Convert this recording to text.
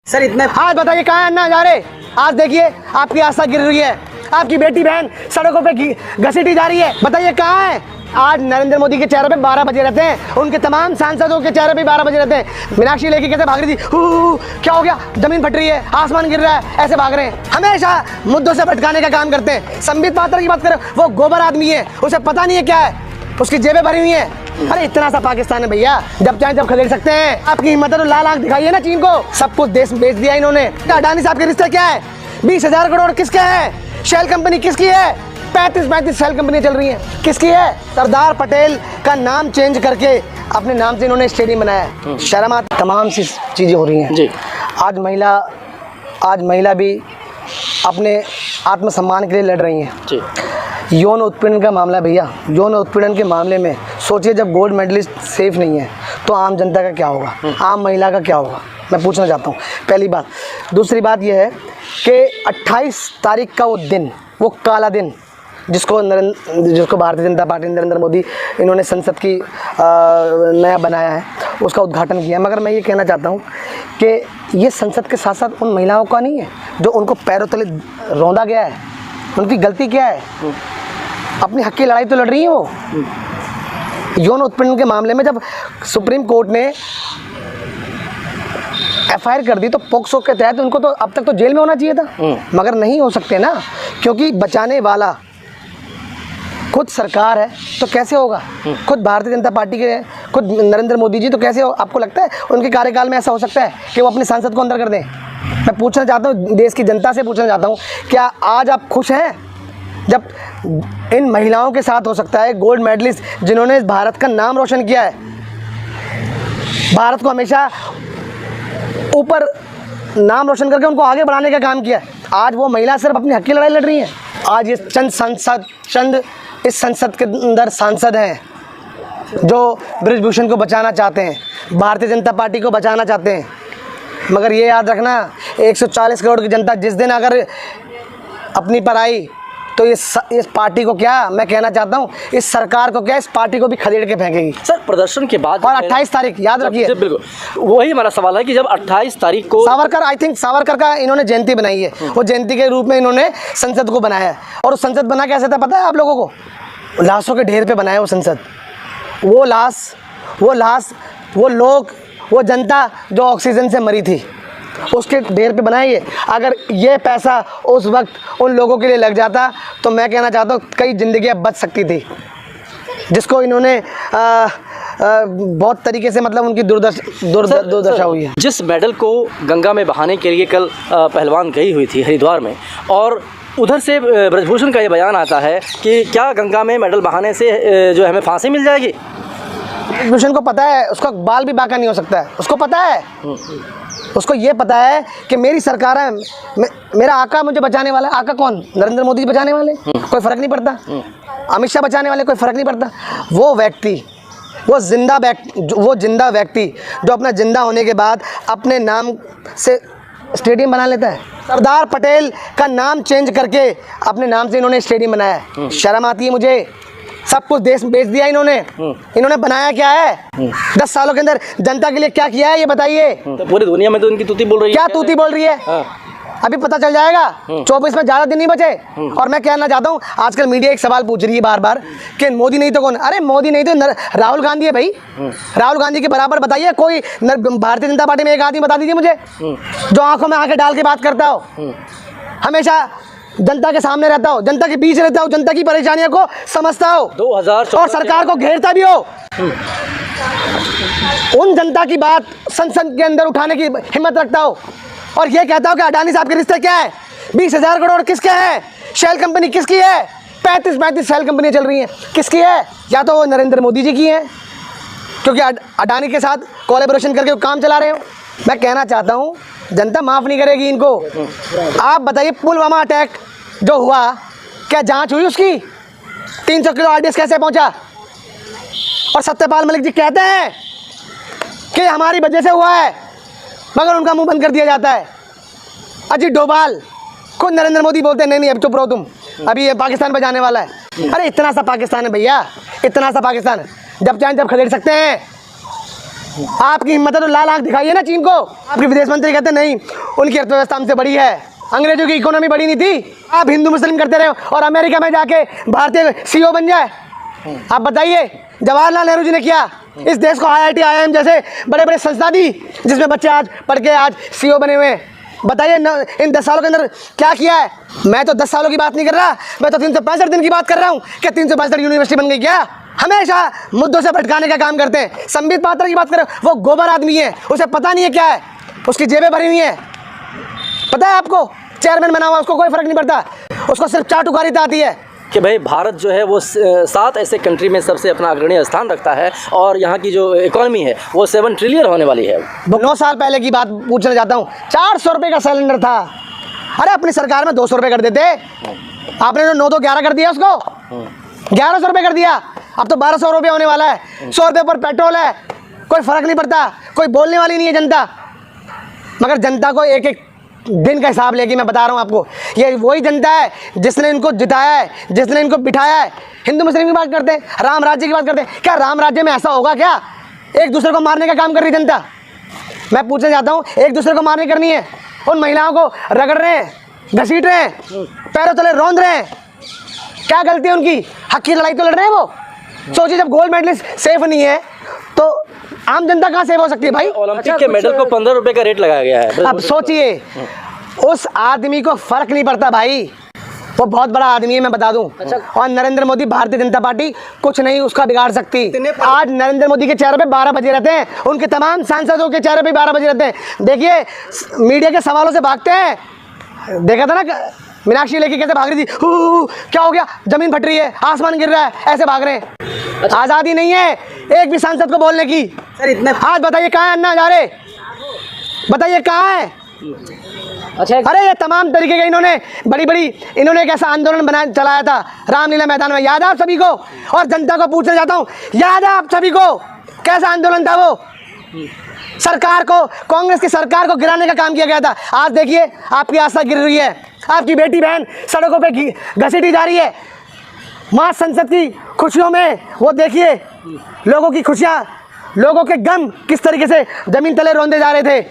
Sir इतने आज बताइए कहाँ है अन्ना हजारे। आज देखिए आपकी आस्था गिर रही है, आपकी बेटी बहन सड़कों पे घसीटी जा रही है। बताइए कहाँ है। आज नरेंद्र मोदी के चेहरे पे 12 बजे रहते हैं, उनके तमाम सांसदों के चेहरे पे 12 बजे रहते हैं। मीनाक्षी लेके कैसे भाग रही थी, क्या हो गया, जमीन फट रही है, आसमान गिर रहा है, ऐसे भाग रहे हैं। हमेशा मुद्दों से भटकाने का काम करते हैं। संबित पात्र की बात करें, वो गोबर आदमी है, उसे पता नहीं है क्या है, उसकी जेबें भरी हुई हैं। अरे इतना सा पाकिस्तान है भैया, जब चाहे जब खदेड़ सकते हैं। आपकी हिम्मत है तो लाल आंख दिखाइए ना चीन को। सब कुछ देश बेच दिया इन्होंने। अडानी साहब के रिश्ते क्या है, 20,000 करोड़ किसके है, शेल कंपनी किसकी है, 35 शेल कंपनी चल रही है, किसकी है। सरदार पटेल का नाम चेंज करके अपने नाम से इन्होंने स्टेडियम बनाया है। शर्म आती। तमाम सी चीज़ें हो रही हैं जी। आज महिला भी अपने आत्मसम्मान के लिए लड़ रही हैं जी। यौन उत्पीड़न का मामला भैया, यौन उत्पीड़न के मामले में सोचिए, जब गोल्ड मेडलिस्ट सेफ नहीं है तो आम जनता का क्या होगा, आम महिला का क्या होगा, मैं पूछना चाहता हूँ। पहली बात। दूसरी बात यह है कि 28 तारीख का वो दिन, वो काला दिन जिसको भारतीय जनता पार्टी नरेंद्र मोदी इन्होंने संसद की नया बनाया है, उसका उद्घाटन किया। मगर मैं ये कहना चाहता हूँ कि ये संसद के साथ साथ उन महिलाओं का नहीं है जो उनको पैरों तले रौंदा गया है। उनकी गलती क्या है, अपनी हक की लड़ाई तो लड़ रही है वो। यौन उत्पीड़न के मामले में जब सुप्रीम कोर्ट ने FIR कर दी तो पोक्सो के तहत उनको तो अब तक तो जेल में होना चाहिए था, मगर नहीं हो सकते ना, क्योंकि बचाने वाला खुद सरकार है तो कैसे होगा, खुद भारतीय जनता पार्टी के खुद नरेंद्र मोदी जी, तो कैसे हो। आपको लगता है उनके कार्यकाल में ऐसा हो सकता है कि वो अपने सांसद को अंदर कर दें। मैं पूछना चाहता हूँ, देश की जनता से पूछना चाहता हूँ, क्या आज आप खुश हैं जब इन महिलाओं के साथ हो सकता है गोल्ड मेडलिस्ट जिन्होंने भारत का नाम रोशन किया है, भारत को हमेशा ऊपर नाम रोशन करके उनको आगे बढ़ाने का काम किया है, आज वो महिला सिर्फ अपनी हक की लड़ाई लड़ रही हैं। आज ये चंद इस संसद के अंदर सांसद हैं जो ब्रिजभूषण को बचाना चाहते हैं, भारतीय जनता पार्टी को बचाना चाहते हैं। मगर ये याद रखना, 140 करोड़ की जनता जिस दिन अगर अपनी पर आई तो इस पार्टी को क्या, मैं कहना चाहता हूँ इस सरकार को क्या, इस पार्टी को भी खदेड़ के फेंकेगी। सर प्रदर्शन के बाद और 28 तारीख याद रखिए। बिल्कुल वही हमारा सवाल है कि जब 28 तारीख को सावरकर, आई थिंक सावरकर का इन्होंने जयंती बनाई है, वो जयंती के रूप में इन्होंने संसद को बनाया है। और उस संसद बना कैसे था पता है आप लोगों को, लाशों के ढेर पे बनाया वो संसद। वो लाश वो लोग, वो जनता जो ऑक्सीजन से मरी थी उसके ढेर पे बनाइए। अगर ये पैसा उस वक्त उन लोगों के लिए लग जाता तो मैं कहना चाहता हूँ कई ज़िंदगियाँ बच सकती थी, जिसको इन्होंने बहुत तरीके से, मतलब उनकी दुर्दशा हुई है। जिस मेडल को गंगा में बहाने के लिए कल पहलवान गई हुई थी हरिद्वार में, और उधर से ब्रजभूषण का ये बयान आता है कि क्या गंगा में मेडल बहाने से जो हमें फांसी मिल जाएगी। ब्रजभूषण को पता है उसका बाल भी बांका नहीं हो सकता है, उसको पता है, उसको ये पता है कि मेरी सरकार है, मेरा आका मुझे बचाने वाला है। आका कौन, नरेंद्र मोदी बचाने वाले, कोई फ़र्क नहीं पड़ता, अमित शाह बचाने वाले, कोई फ़र्क नहीं पड़ता। वो व्यक्ति, वो जिंदा व्यक्ति जो अपना जिंदा होने के बाद अपने नाम से स्टेडियम बना लेता है। सरदार पटेल का नाम चेंज करके अपने नाम से इन्होंने स्टेडियम बनाया है। शर्म आती है मुझे। सब कुछ देश बेच दिया इन्होंने बनाया क्या है, 10 सालों के अंदर जनता के लिए क्या किया है ये बताइए। तो पूरी दुनिया में तो उनकी तूती बोल रही है। क्या तूती बोल रही है? अभी पता चल जाएगा, 24 में ज़्यादा दिन नहीं बचे। और मैं कहना चाहता हूँ, आजकल मीडिया एक सवाल पूछ रही है बार बार कि मोदी नहीं तो कौन। अरे मोदी नहीं तो राहुल गांधी है भाई। राहुल गांधी के बराबर बताइए कोई भारतीय जनता पार्टी में एक आदमी बता दीजिए मुझे जो आंखों में आंखें डाल के बात करता हो, हमेशा जनता के सामने रहता हो, जनता के बीच रहता हो, जनता की परेशानियों को समझता हो 2014 और सरकार को घेरता भी हो। उन जनता की बात संसद के अंदर उठाने की हिम्मत रखता हो और ये कहता हो कि अडानी साहब के रिश्ते क्या है, 20,000 करोड़ किसके हैं, शेल कंपनी किसकी है, 35 शेल कंपनी चल रही हैं, किसकी है? या तो वो नरेंद्र मोदी जी की है क्योंकि अडानी के साथ कोलैबोरेशन करके काम चला रहे हो। मैं कहना चाहता हूँ जनता माफ़ नहीं करेगी इनको। आप बताइए पुलवामा अटैक जो हुआ, क्या जांच हुई उसकी? 300 किलो RDS कैसे पहुंचा? और सत्यपाल मलिक जी कहते हैं कि हमारी वजह से हुआ है, मगर उनका मुंह बंद कर दिया जाता है। अजीत डोभाल, खुद नरेंद्र मोदी बोलते हैं नहीं अब चुप रहो तुम, अभी ये पाकिस्तान पे जाने वाला है। अरे इतना सा पाकिस्तान है भैया, इतना सा पाकिस्तान, जब चाहे जब खदेड़ सकते हैं। आपकी हिम्मत है तो लाल आंख दिखाइए ना चीन को। आपके विदेश मंत्री कहते नहीं, उनकी अर्थव्यवस्था हमसे बड़ी है, अंग्रेजों की इकोनॉमी बड़ी नहीं थी। आप हिंदू मुस्लिम करते रहे और अमेरिका में जाके भारतीय CEO बन जाए। आप बताइए, जवाहरलाल नेहरू जी ने किया, इस देश को IIT IIM जैसे बड़े बड़े संस्था दी, जिसमें बच्चे आज पढ़ के आज CEO बने हुए हैं। बताइए इन 10 सालों के अंदर क्या किया है। मैं तो 10 सालों की बात नहीं कर रहा, मैं तो 365 दिन की बात कर रहा हूँ कि 365 यूनिवर्सिटी बन गई क्या। हमेशा मुद्दों से भटकाने का काम करते हैं। संबित पात्रा की बात करें, वो गोबर आदमी है, उसे पता नहीं है क्या है, उसकी जेबें भरी हुई हैं। पता है आपको, चेयरमैन बना हुआ, उसको कोई फर्क नहीं पड़ता, उसको सिर्फ चाटुकारिता आती है। कि भाई भारत जो है वो 7 ऐसे कंट्री में सबसे अपना अग्रणी स्थान रखता है और यहाँ की जो इकोनॉमी है वो 7 ट्रिलियन होने वाली है। 9 साल पहले की बात पूछना चाहता हूँ, 400 रुपये का सिलेंडर था। अरे अपनी सरकार में 200 रुपये कर देते, आपने जो 9 तो 11 कर दिया, उसको 1100 रुपये कर दिया। अब तो 1200 रुपये होने वाला है। 100 रुपये पर पेट्रोल है, कोई फ़र्क नहीं पड़ता, कोई बोलने वाली नहीं है जनता। मगर जनता को एक एक दिन का हिसाब लेके मैं बता रहा हूँ आपको, ये वही जनता है जिसने इनको जिताया है, जिसने इनको बिठाया है। हिंदू मुस्लिम की बात करते हैं, राम राज्य की बात करते हैं, क्या राम राज्य में ऐसा होगा क्या? एक दूसरे को मारने का काम कर रही जनता। मैं पूछना चाहता हूँ, एक दूसरे को मारने करनी है, उन महिलाओं को रगड़ रहे हैं, घसीट रहे हैं, पैरों तले रौंद रहे हैं, क्या गलती है उनकी? हक की लड़ाई तो लड़ रहे हैं वो। सोचिए, जब गोल्ड मेडलिस्ट सेफ नहीं है तो आम जनता कहाँ सेव हो सकती है भाई? ओलंपिक के मेडल को 15 रुपये का रेट लगाया गया है। अब सोचिए, उस आदमी को फर्क नहीं पड़ता भाई, वो बहुत बड़ा आदमी है, मैं बता दूं। और नरेंद्र मोदी, भारतीय जनता पार्टी कुछ नहीं उसका बिगाड़ सकती। आज नरेंद्र मोदी के चेहरे पे 12 बजे रहते हैं, उनके तमाम सांसदों के चेहरे पे 12 बजे रहते हैं। देखिए, मीडिया के सवालों से भागते हैं। देखा था ना मीनाक्षी लेके कैसे भाग रही थी, क्या हो गया, जमीन फट रही है, आसमान गिर रहा है, ऐसे भाग रहे हैं। आज़ादी नहीं है एक भी सांसद को बोलने की। सर इतने आज बताइए कहाँ है अन्ना हजारे, बताइए कहाँ है? अच्छा, अरे ये तमाम तरीके के इन्होंने एक ऐसा आंदोलन बना चलाया था रामलीला मैदान में, याद है आप सभी को? और जनता को पूछना चाहता हूँ, याद है आप सभी को कैसा आंदोलन था वो? सरकार को, कांग्रेस की सरकार को गिराने का काम किया गया था। आज देखिए आपकी आस्था गिर रही है, आपकी बेटी बहन सड़कों पे घसीटी जा रही है। मां संसद की खुशियों में वो देखिए लोगों की खुशियाँ, लोगों के गम किस तरीके से जमीन तले रौंदे जा रहे थे।